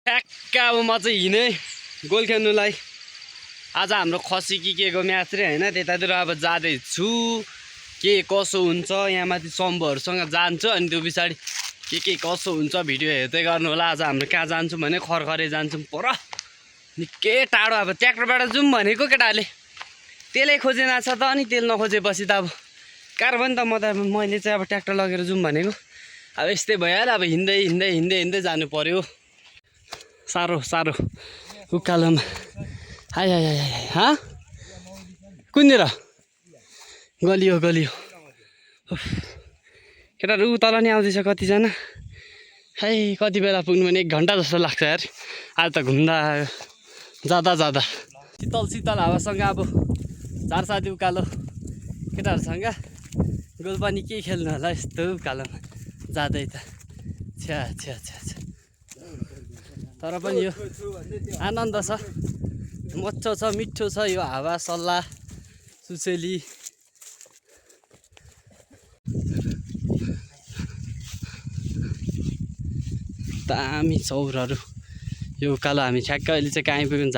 ठ्याक्क अब म चाहिँ हिँडेँ गोल खेल्नुलाई। आज हाम्रो खसी के को म्याच रे होइन, त्यतातिर अब जाँदैछु। के कसो हुन्छ यहाँ माथि सम्भवहरूसँग जान्छु, अनि त्यो पछाडि के कसो हुन्छ भिडियो हेर्दै गर्नु होला। आज हाम्रो कहाँ जान्छौँ भने खरखरे जान्छौँ पर, निकै टाढो। अब ट्र्याक्टरबाट जाउँ भनेको केटाहरूले तेलै खोजेन छ त, अनि तेल नखोजेपछि त अब कार पनि त मैले चाहिँ अब ट्र्याक्टर लगेर जाउँ भनेको। अब यस्तै भइहाल्यो, अब हिँड्दै हिँड्दै हिँड्दै हिँड्दै जानु पर्यो। साह्रो साह्रो उकालोमा हाय हाय हाय हाय। हाँ कुन्निर गलियो गलियो केटाहरू तल नि आउँदैछ कतिजना। है कति बेला पुग्नु भने 1 घन्टा जस्तो लाग्छ यार आज त घुम्दा जाँदा जाँदा। शीतल शीतल हावासँग अब झारसादी उकालो केटाहरूसँग गोल पनि के खेल्नु होला यस्तो उकालोमा जाँदै त। छ्या छ्या छ्या छ्या, तर पनि यो आनन्द छ, मच्चो छ, मिठो छ यो हावा, सल्लाह सुसेली। दामी चौरहरू यो उकालो। हामी ठ्याक्क अहिले चाहिँ कहाँ आइपुग्यौँ,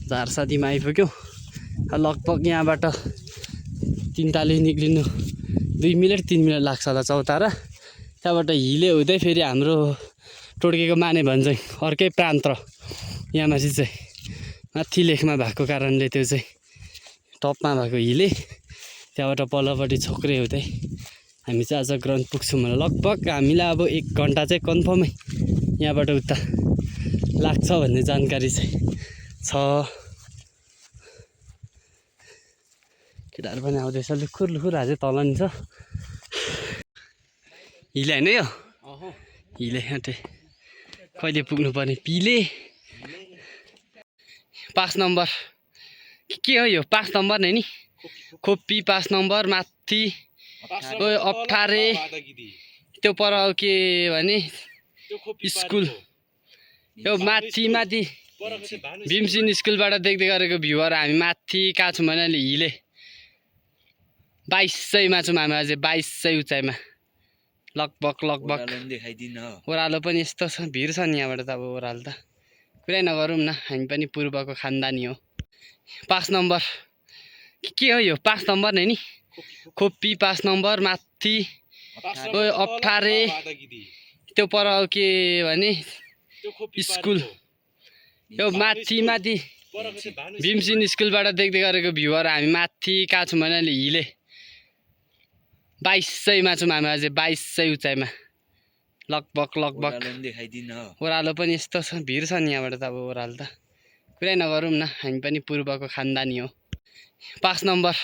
झारसादीमा आइपुग्यौँ। लगभग यहाँबाट तिनटाले निक्लिनु 2 मिनट 3 मिनट लाग्छ होला चौतारा। त्यहाँबाट हिले हुँदै फेरि हाम्रो टोड्केको माने भन्छन् अर्कै प्रान्त। यहाँ माथि चाहिँ माथि लेखमा भएको कारणले त्यो चाहिँ टपमा भएको हिले, त्यहाँबाट पल्लोपट्टि छोक्रे हुँदै हामी चाहिँ आज ग्राउन्ड पुग्छौँ भने लगभग हामीलाई अब 1 घन्टा चाहिँ कन्फर्मै यहाँबाट उता लाग्छ भन्ने जानकारी चाहिँ छ। केटाहरू पनि आउँदैछ लुखुर लुखुर, अझै तल नि छ हिले होइन यो हिले आँटे। कहिले पुग्नु पर्ने पिले 5 नम्बर के हो यो 5 नम्बर नै नि, खोपी 5 नम्बर माथि अप्ठारे त्यो पर के भने स्कुल यो माथि माथि भीमसिन स्कुलबाट देख्दै गरेको भ्यूहरू। हामी माथि कहाँ छौँ भने हिले 2200मा छौँ हामी, अझै 2200 उचाइमा लगभग ओह्रालो पनि यस्तो छ, भिड छ नि यहाँबाट त। अब ओह्रालो त कुरै नगरौँ न, हामी पनि पूर्वको खानदानी हो। 5 नम्बर के हो यो 5 नम्बर नै नि, खोपी 5 नम्बर माथि अप्ठारे त्यो पर के भने स्कुल यो माथि माथि भीमसिन स्कुलबाट देख्दै गरेको भ्यूहरू। हामी माथि कहाँ छौँ भने हिले 2200मा छौँ हामी, अझै 2200 उचाइमा लगभग ओह्रालो पनि यस्तो छ, भिड छ नि यहाँबाट त। अब ओह्रालो त कुरै नगरौँ न, हामी पनि पूर्वको खानदानी हो। 5 नम्बर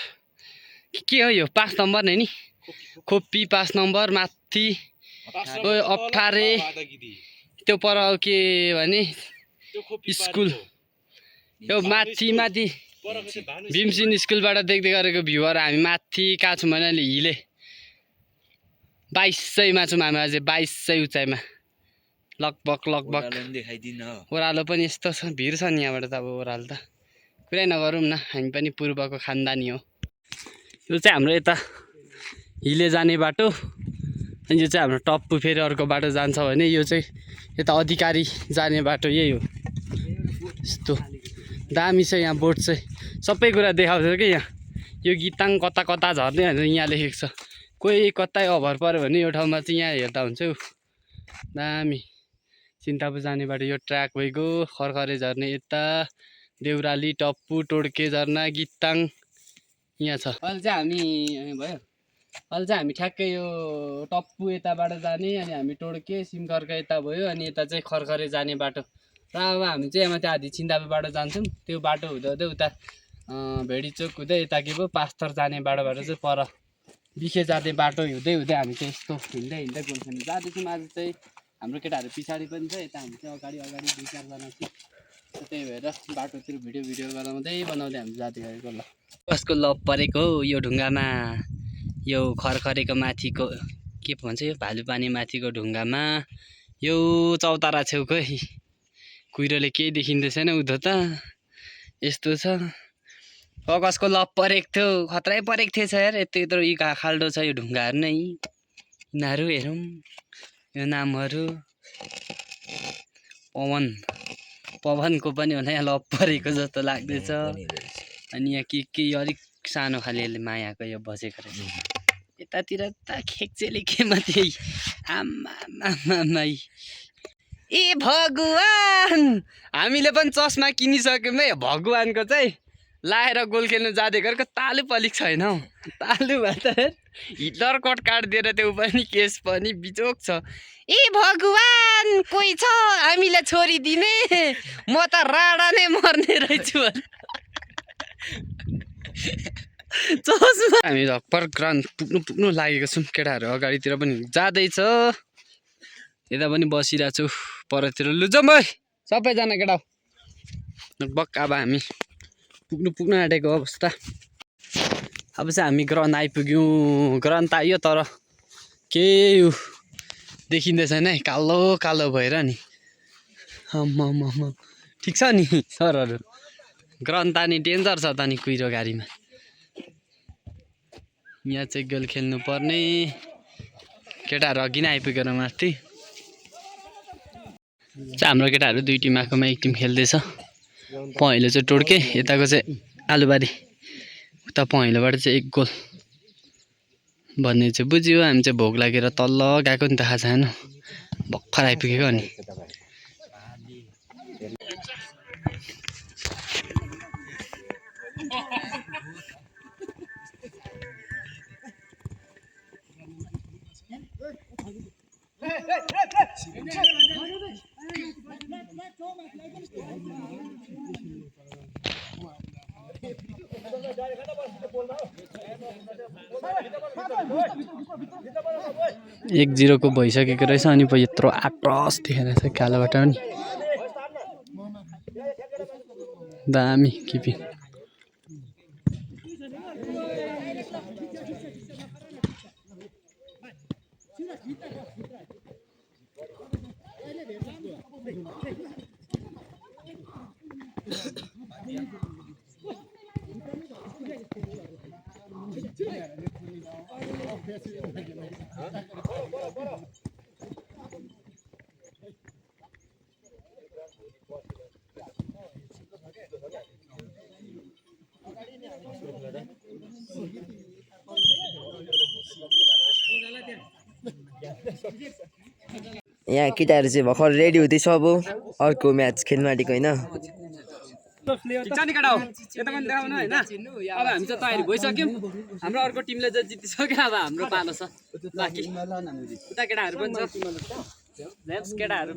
के हो यो 5 नम्बर नै नि, खोपी 5 नम्बर माथि अप्ठारे त्यो पर के भने स्कुल यो माथि माथि भीमसिन स्कुलबाट देख्दै गरेको भ्यूहरू। हामी माथि कहाँ छौँ भने हिले 2200मा छौँ हामी, अझै 2200 उचाइमा लगभग ओह्रालो पनि यस्तो छ, भिड छ नि यहाँबाट त। अब ओह्रालो त कुरै नगरौँ न, हामी पनि पूर्वको खानदानी हो। यो चाहिँ हाम्रो यता हिले जाने बाटो, अनि यो चाहिँ हाम्रो टप्पु फेरि अर्को बाटो जान्छ भने यो चाहिँ यता अधिकारी जाने बाटो यही हो। यस्तो दामी छ यहाँ, बोर्ड चाहिँ सबै कुरा देखाउँछ कि यहाँ। यो गिताङ कता कता झर्ने भनेर यहाँ लेखेको छ, कोही कतै अभर पऱ्यो भने यो ठाउँमा चाहिँ यहाँ हेर्दा हुन्छ हौ दामी। सिन्तापु जाने बाटो यो ट्र्याक भइगयो, खरखरे झर्ने यता देउराली टप्पु टोड्के झर्ना गिताङ यहाँ छ। अहिले चाहिँ हामी भयो, अहिले चाहिँ हामी ठ्याक्कै यो टप्पु यताबाट जाने, अनि हामी टोड्के सिमखर्का यता भयो, अनि यता चाहिँ खरखरे जाने बाटो। र अब हामी चाहिँ यहाँ माथि आधी सिन्तापुबाट जान्छौँ। त्यो बाटो हुँदै हुँदै उता भेडीचोक हुँदै यता के भयो पास्थर जाने बाटोबाट चाहिँ पर बिखे जाने बाटो हुँदै हुँदै हामी चाहिँ यस्तो हिँड्दै हिँड्दै गन्छौँ जाँदैछौँ। आज चाहिँ हाम्रो केटाहरू पछाडि पनि छ, यता हामी चाहिँ अगाडि 2-4जना छ। त्यही भएर बाटोतिर भिडियो बनाउँदै हामी जाँदै गएको। ल कसको लप परेको यो ढुङ्गामा, यो खरखरेको माथिको के भन्छ यो भालुपानी माथिको ढुङ्गामा, यो चौतारा छेउकै कुहिरोले केही देखिँदै छैन उधर त यस्तो छ। कसको लप परेको थियो, खतरै परेको थिएछ यार। यत्रो यत्रो यी खाल्डो छ यो ढुङ्गाहरू नै, यिनीहरू हेरौँ यो नामहरू पवनको पनि होला यहाँ लप परेको जस्तो लाग्दैछ। अनि यहाँ के अलिक सानो खाले मायाको यो बसेको रहेछ। यतातिर त खेक्चेले के मात्रै आमा ए भगवान हामीले पनि चस्मा किनिसक्यौँ है। भगवानको चाहिँ लाएर गोल खेल्नु जाँदै गरेको तालु पलिक छैन हौ। तालु भए त हिटलर कट काटिदिएर त्यो पनि केस पनि बिचोक छ। ए भगवान कोही छ हामीलाई छोडिदिने म त राडा नै मर्ने रहेछु। चस्मा हामी भर्खर ग्राउन्ड पुग्नु लागेको छौँ। केटाहरू अगाडितिर पनि जाँदैछ, यता पनि बसिरहेको छु परतिर। लु जाउँ भाइ सबैजना केटा। लगभग अब हामी पुग्नु आँटेको अवस्था। अब चाहिँ हामी ग्राउन्ड आइपुग्यौँ। ग्राउन्ड त आइयो तर केही देखिँदैछ नै, कालो कालो भएर नि। ठिक छ नि सरहरू, ग्राउन्ड त नि डेन्जर छ त नि कुहिरो गाडीमा। यहाँ चाहिँ गोल खेल्नु पर्ने। केटाहरू अघि नै आइपुगेर माथि हाम्रो केटाहरू दुई टिम आएकोमा एक टिम खेल्दैछ। पहेँलो चाहिँ टोड्के, यताको चाहिँ आलुबारी। उता पहेँलोबाट चाहिँ एक गोल भन्ने चाहिँ बुझ्यो। हामी चाहिँ भोक लागेर तल्ल गएको नि त, थाहा छैन भर्खर आइपुगेको अनि। एक 0 को भइसकेको रहेछ। अनि यत्रो आक्रोश देखेर चाहिँ कालोबाट पनि दामी किपिङ। यहाँ केटाहरू चाहिँ भर्खर रेडी हुँदैछ अब अर्को म्याच खेल्नु आँटेको होइन। अब हामी चाहिँ तयारी भइसक्यौँ। हाम्रो अर्को टिमले चाहिँ जितिसक्यो। अब हाम्रो पालो छ बाँकी। उता केटाहरू पनि छ, केटाहरू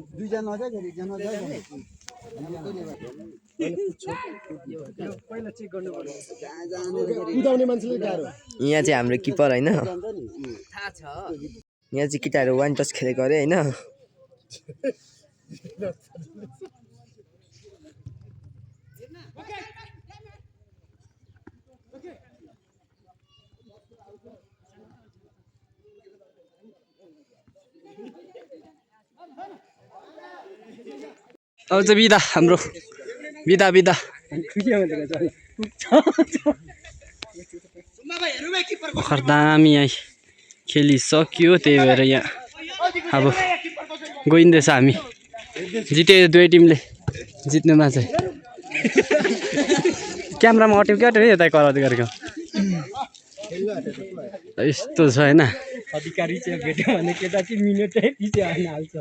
यहाँ चाहिँ हाम्रो किपर होइन। यहाँ चाहिँ केटाहरू वान टच खेलेको अरे होइन। अब चाहिँ बिदा हाम्रो बिदा भर्खर दामी यहाँ खेलिसक्यो। त्यही भएर यहाँ अब गइँदैछ। हामी जित्यो दुवै टिमले, जित्नुमा चाहिँ। क्यामेरामा अट्यो क्या अट्यो यता कराउँदै गरेको यस्तो छ होइन। अधिकारी चाहिँ भेट्यो भने केटा चाहिँ मिनेटै पछि हाल्छ।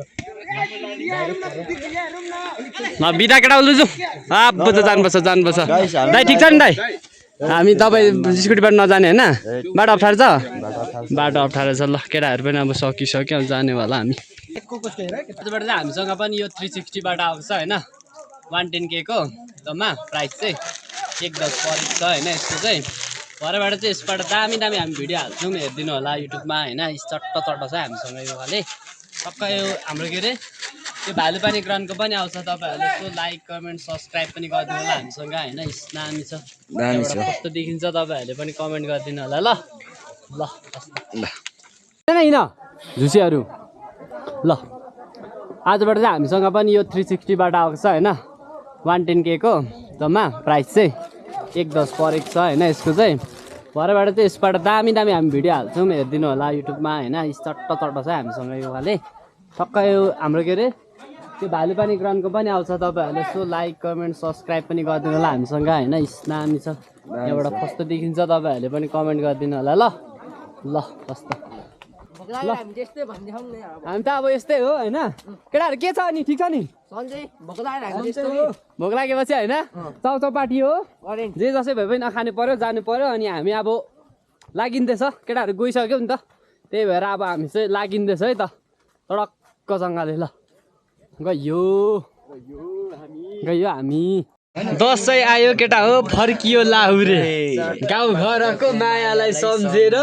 बिदा केटा लुजु जानुपर्छ दाइ। ठिक छ नि दाइ, हामी तपाईँ स्कुटीबाट नजाने होइन? बाटो अप्ठ्यारो छ, बाटो अप्ठ्यारो छ। ल केटाहरू पनि अब सकिसक्यो, अब जानेवाला हामी। आजबाट चाहिँ हामीसँग पनि यो 360बाट आउँछ होइन। 110K को जम्मा प्राइस चाहिँ 110 परेको छ होइन। यसको चाहिँ भरेबाट चाहिँ यसबाट दामी हामी भिडियो हाल्छौँ, हेरिदिनु होला युट्युबमा होइन। चट्ट छ हामीसँग यो वाले पक्का। यो हाम्रो के अरे यो भालुपानी ग्राउन्डको पनि आउँछ। तपाईँहरूले यसो लाइक कमेन्ट सब्सक्राइब पनि गरिदिनु होला हामीसँग होइन। दामी छ, कस्तो देखिन्छ तपाईँहरूले पनि कमेन्ट गरिदिनु होला। ल ल होइन झुसीहरू। ल आजबाट चाहिँ हामीसँग पनि यो 360बाट आउँछ होइन। 110K को जम्मा प्राइस चाहिँ 110 परेको छ होइन। यसको चाहिँ भरेबाट चाहिँ यसबाट दामी हामी भिडियो हाल्छौँ, हेरिदिनु होला युट्युबमा होइन। चट्ट छ हामीसँग यो वाले पक्का। यो हाम्रो के अरे त्यो भालुपानी ग्राउन्डको पनि आउँछ तपाईँहरूले सो लाइक कमेन्ट सब्सक्राइब पनि गरिदिनु होला हामीसँग होइन स्नामी छ यहाँबाट कस्तो देखिन्छ तपाईँहरूले पनि कमेन्ट गरिदिनु होला ल ल कस्तो हामी त अब यस्तै हो होइन केटाहरू के छ अनि ठिक छ नि भोक लागेपछि होइन चाउचाउ पार्टी हो जे जसै भए पनि नखानु पर्यो जानु पर्यो अनि हामी अब लागिँदैछ केटाहरू गइसक्यो नि त त्यही भएर अब हामी चाहिँ लागिँदैछ है त तडक्कसँगले ल गयो हामी दसैँ आयो केटा हो फर्कियो लाहुरे गाउँघरको मायालाई सम्झेर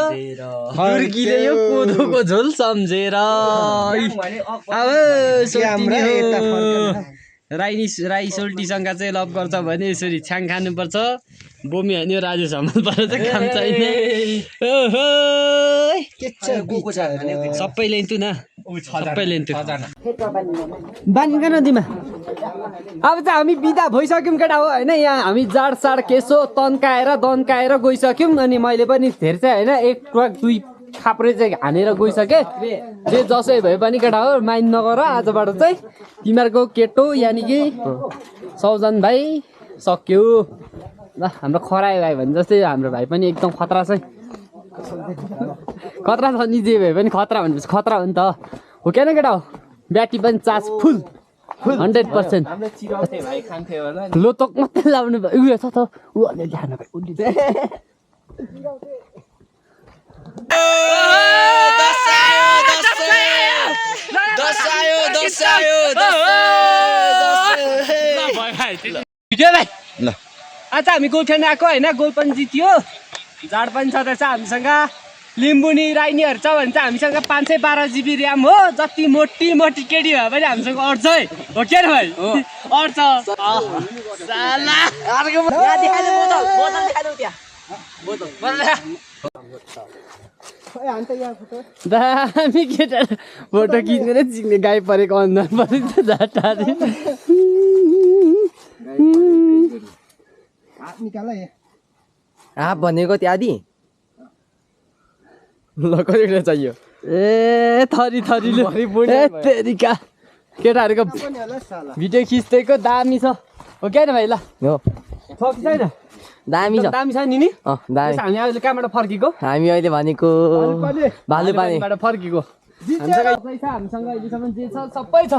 फर्किले यो कोदोको झोल सम्झेर राई सोल्टीसँग चाहिँ लभ गर्छ भने यसरी छ्याङ खानुपर्छ बोमी हान्यो राजेश हमाल पर चाहिँ काम छैन सबै ल्याइन्तु न सबै ल्याइन्तु बानीका नदीमा अब चाहिँ हामी बिदा भइसक्यौँ केटा हो होइन यहाँ हामी जाडसाड केसो तन्काएर गइसक्यौँ अनि मैले पनि धेरै चाहिँ होइन एक ट्रक दुई खाप्रे चाहिँ हानेर गइसकेँ जे जसै भए पनि केटा हो माइन्ड नगर आजबाट चाहिँ तिमीहरूको केटो यानि कि सौजन भाइ सक्यो ल हाम्रो खरायो भाइ भने जस्तै हाम्रो भाइ पनि एकदम खतरा छ खतरा छ नि जे भए पनि खतरा भनेपछि खतरा हो नि त हो क्या केटा हो ब्याट्री पनि चार्ज फुल 100% लोतक मात्रै लाउनु उयो छ त ऊ अलिअलि खानु भाइ आज हामी गोल खेल्न आएको होइन गोल पनि जित्यो झाड पनि छँदैछ हामीसँग लिम्बुनी राइनीहरू छ भने चाहिँ हामीसँग 512 GB ऱ्याम हो जति मोटी केटी भए पनि हामीसँग अट्छ है हो क्या भाइ अट्छ दामी केटा फोटो खिचेर चिक्ने गाई परेको अनुहार परेको झाटारी आप भनेको त्यहाँदि ल कतिवटा चाहियो ए थरी तेरिका केटाहरूको भिडियो खिच्दैको दामी छ हो क्या भाइ ल हो छ कि छैन दामी छ दामी छ नि दामी हामी अहिले कहाँबाट फर्केको हामी अहिले भनेको भालुपानीबाट फर्केको हामीसँग अहिलेसम्म जे छ सबै छ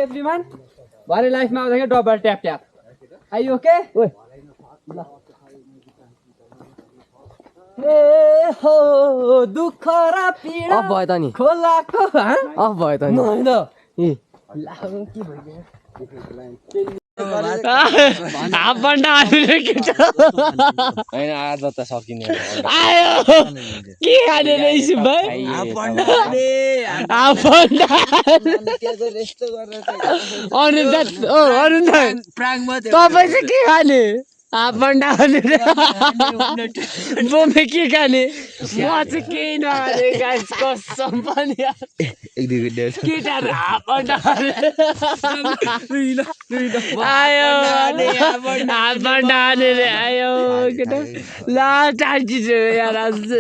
एभ्रीवान भरे लाइफमा आउँदाखेरि डबल ट्याप आइयो ओके ए हो दुःख र पीडा अफ भयो त नि खोलाको अफ भयो त नि होइन आज त सकिने आयो के खाने रहेछ भाइ अरुण तपाईँ चाहिँ के खाने आपन्डा बोमे के खाने म चाहिँ केही नखाने गाइस कसम पनि केटाहरू आपन्डा आयो आपन्डा आयो केटा ला टाढी यार आज